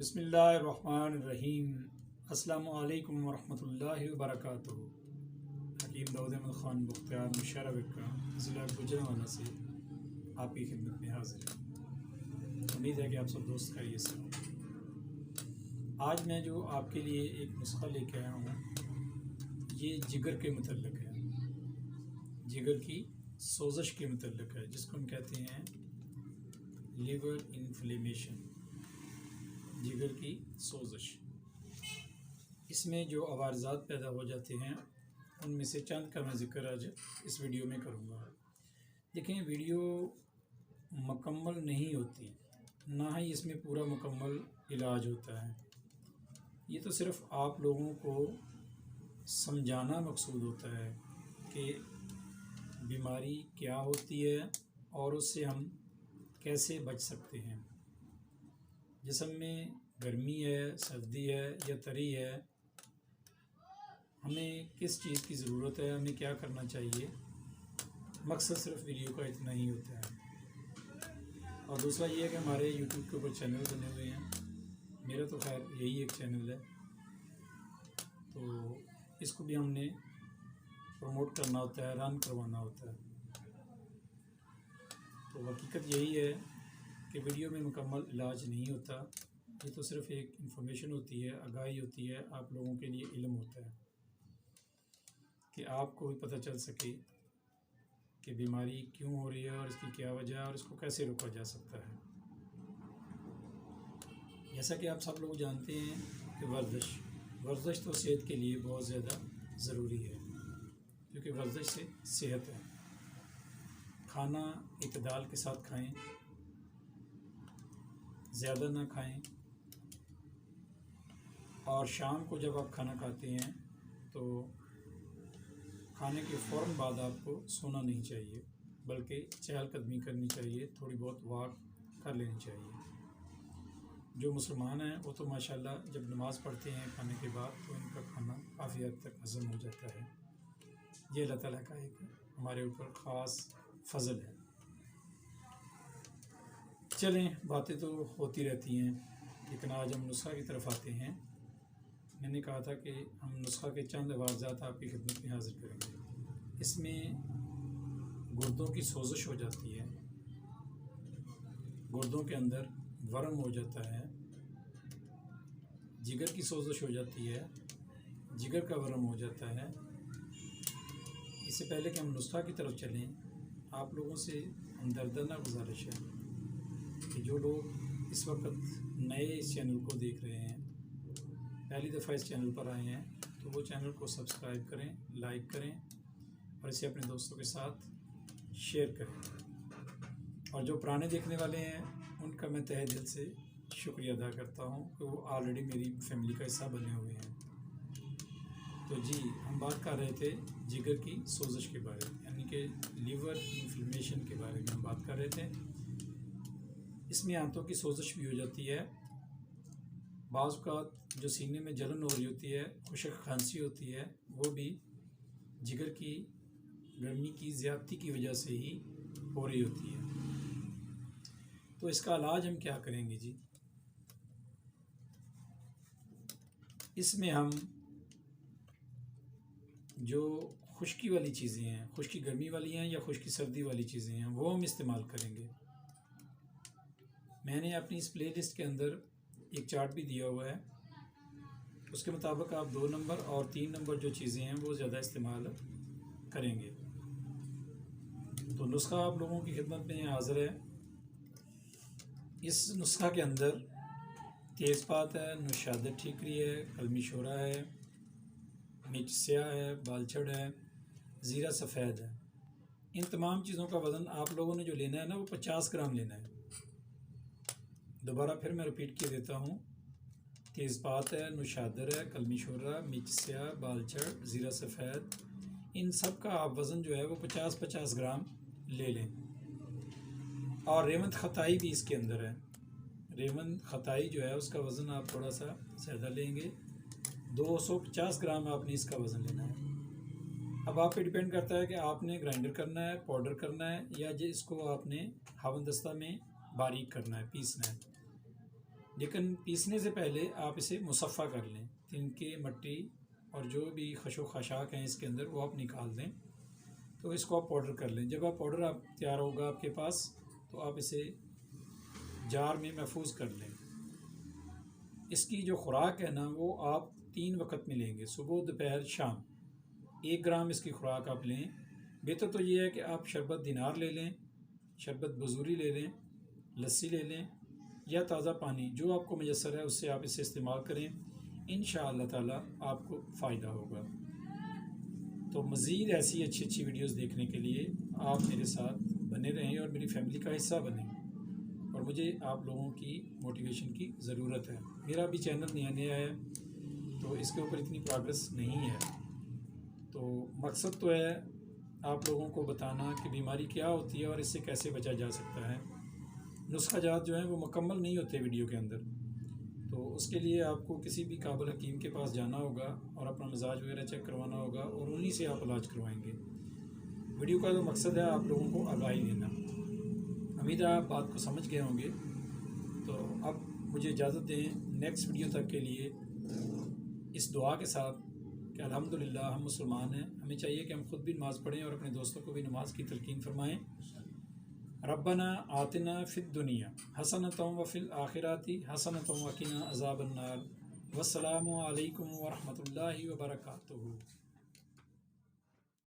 بسم اللہ الرحمن الرحیم۔ السلام علیکم ورحمۃ اللہ وبرکاتہ۔ حکیم داؤد احمد خان بختیار مشرف کا ضلع گوجرانوالہ سے آپ کی خدمت میں حاضر ہے۔ امید ہے کہ آپ سب دوست خیریت سے ہوں۔ آج میں جو آپ کے لیے ایک نسخہ لے کے آیا ہوں یہ جگر کے متعلق ہے، جگر کی سوزش کے متعلق ہے، جس کو ہم کہتے ہیں لیور انفلیمیشن، جگر کی سوزش۔ اس میں جو عوارضات پیدا ہو جاتے ہیں ان میں سے چند کا میں ذکر آج اس ویڈیو میں کروں گا۔ دیکھیں، ویڈیو مکمل نہیں ہوتی، نہ ہی اس میں پورا مکمل علاج ہوتا ہے۔ یہ تو صرف آپ لوگوں کو سمجھانا مقصود ہوتا ہے کہ بیماری کیا ہوتی ہے اور اس سے ہم کیسے بچ سکتے ہیں۔ جسم میں گرمی ہے، سردی ہے یا تری ہے، ہمیں کس چیز کی ضرورت ہے، ہمیں کیا کرنا چاہیے، مقصد صرف ویڈیو کا اتنا ہی ہوتا ہے۔ اور دوسرا یہ ہے کہ ہمارے یوٹیوب کے اوپر چینل بنے ہوئے ہیں، میرا تو خیر یہی ایک چینل ہے، تو اس کو بھی ہم نے پروموٹ کرنا ہوتا ہے، رن کروانا ہوتا ہے۔ تو حقیقت یہی ہے کہ ویڈیو میں مکمل علاج نہیں ہوتا، یہ تو صرف ایک انفارمیشن ہوتی ہے، آگاہی ہوتی ہے، آپ لوگوں کے لیے علم ہوتا ہے کہ آپ کو بھی پتہ چل سکے کہ بیماری کیوں ہو رہی ہے اور اس کی کیا وجہ ہے اور اس کو کیسے روکا جا سکتا ہے۔ جیسا کہ آپ سب لوگ جانتے ہیں کہ ورزش تو صحت کے لیے بہت زیادہ ضروری ہے، کیونکہ ورزش سے صحت ہے۔ کھانا اعتدال کے ساتھ کھائیں، زیادہ نہ کھائیں، اور شام کو جب آپ کھانا کھاتے ہیں تو کھانے کے فوراً بعد آپ کو سونا نہیں چاہیے، بلکہ چہل قدمی کرنی چاہیے، تھوڑی بہت واک کر لینی چاہیے۔ جو مسلمان ہیں وہ تو ماشاءاللہ جب نماز پڑھتے ہیں کھانے کے بعد تو ان کا کھانا کافی حد تک ہضم ہو جاتا ہے۔ یہ اللہ تعالیٰ کا ایک ہمارے اوپر خاص فضل ہے۔ چلیں، باتیں تو ہوتی رہتی ہیں، لیکن آج ہم نسخہ کی طرف آتے ہیں۔ میں نے کہا تھا کہ ہم نسخہ کے چند عوارضات آپ کی خدمت میں حاضر کریں گے۔ اس میں گردوں کی سوزش ہو جاتی ہے، گردوں کے اندر ورم ہو جاتا ہے، جگر کی سوزش ہو جاتی ہے، جگر کا ورم ہو جاتا ہے۔ اس سے پہلے کہ ہم نسخہ کی طرف چلیں، آپ لوگوں سے ہمدردانہ گزارش ہے کہ جو لوگ اس وقت نئے اس چینل کو دیکھ رہے ہیں، پہلی دفعہ اس چینل پر آئے ہیں، تو وہ چینل کو سبسکرائب کریں، لائک کریں اور اسے اپنے دوستوں کے ساتھ شیئر کریں۔ اور جو پرانے دیکھنے والے ہیں ان کا میں تہہ دل سے شکریہ ادا کرتا ہوں کہ وہ آلریڈی میری فیملی کا حصہ بنے ہوئے ہیں۔ تو جی، ہم بات کر رہے تھے جگر کی سوزش کے بارے میں، یعنی کہ لیور انفلیمیشن کے بارے میں ہم بات کر رہے تھے۔ اس میں آنتوں کی سوزش بھی ہو جاتی ہے، بعض اوقات جو سینے میں جلن ہو رہی ہوتی ہے، خشک کھانسی ہوتی ہے، وہ بھی جگر کی گرمی کی زیادتی کی وجہ سے ہی ہو رہی ہوتی ہے۔ تو اس کا علاج ہم کیا کریں گے جی؟ اس میں ہم جو خشکی والی چیزیں ہیں، خشکی گرمی والی ہیں یا خشکی سردی والی چیزیں ہیں، وہ ہم استعمال کریں گے۔ میں نے اپنی اس پلے لسٹ کے اندر ایک چارٹ بھی دیا ہوا ہے، اس کے مطابق آپ 2 نمبر اور 3 نمبر جو چیزیں ہیں وہ زیادہ استعمال کریں گے۔ تو نسخہ آپ لوگوں کی خدمت میں حاضر ہے۔ اس نسخہ کے اندر تیز پات ہے، نوشادر ٹھیکری ہے، کلمی شورا ہے، مرچ سیاہ ہے، بالچڑ ہے، زیرہ سفید ہے۔ ان تمام چیزوں کا وزن آپ لوگوں نے جو لینا ہے نا، وہ 50 گرام لینا ہے۔ دوبارہ پھر میں ریپیٹ کر دیتا ہوں، تیز پات ہے، نوشادر ہے، کلمی شورا، مرچ سیاہ، بالچڑ، زیرہ سفید، ان سب کا آپ وزن جو ہے وہ 50 گرام لے لیں۔ اور ریوند خطائی بھی اس کے اندر ہے، ریوند خطائی جو ہے اس کا وزن آپ تھوڑا سا زیادہ لیں گے، 250 گرام آپ نے اس کا وزن لینا ہے۔ اب آپ پہ ڈیپینڈ کرتا ہے کہ آپ نے گرائنڈر کرنا ہے، پاؤڈر کرنا ہے، یا اس کو آپ نے ہاون دستہ میں باریک کرنا ہے، پیسنا ہے۔ لیکن پیسنے سے پہلے آپ اسے مصفہ کر لیں، تنکے مٹی اور جو بھی خش و خاشاک ہیں اس کے اندر وہ آپ نکال دیں، تو اس کو آپ پاؤڈر کر لیں۔ جب آپ پاؤڈر تیار ہوگا آپ کے پاس تو آپ اسے جار میں محفوظ کر لیں۔ اس کی جو خوراک ہے نا وہ آپ 3 وقت میں لیں گے، صبح دوپہر شام۔ 1 گرام اس کی خوراک آپ لیں۔ بہتر تو یہ ہے کہ آپ شربت دینار لے لیں، شربت بزوری لے لیں، لسی لے لیں یا تازہ پانی، جو آپ کو میسر ہے اس سے آپ اسے استعمال کریں، انشاءاللہ تعالی آپ کو فائدہ ہوگا۔ تو مزید ایسی اچھی ویڈیوز دیکھنے کے لیے آپ میرے ساتھ بنے رہیں اور میری فیملی کا حصہ بنیں، اور مجھے آپ لوگوں کی موٹیویشن کی ضرورت ہے۔ میرا بھی چینل نیا ہے تو اس کے اوپر اتنی پروگرس نہیں ہے، تو مقصد تو ہے آپ لوگوں کو بتانا کہ بیماری کیا ہوتی ہے اور اس سے کیسے بچا جا سکتا ہے۔ نسخہ جات جو ہیں وہ مکمل نہیں ہوتے ویڈیو کے اندر، تو اس کے لیے آپ کو کسی بھی قابل حکیم کے پاس جانا ہوگا اور اپنا مزاج وغیرہ چیک کروانا ہوگا، اور انہی سے آپ علاج کروائیں گے۔ ویڈیو کا جو مقصد ہے آپ لوگوں کو آگاہی دینا۔ امید ہے آپ بات کو سمجھ گئے ہوں گے۔ تو اب مجھے اجازت دیں نیکسٹ ویڈیو تک کے لیے اس دعا کے ساتھ کہ الحمدللہ ہم مسلمان ہیں، ہمیں چاہیے کہ ہم خود بھی نماز پڑھیں اور اپنے دوستوں کو بھی نماز کی تلقین فرمائیں۔ ربنا آتنا فی الدنیا حسنۃ وفی الآخرۃ حسنۃ وقنا عذاب النار۔ والسلام علیکم ورحمۃ اللہ وبرکاتہ۔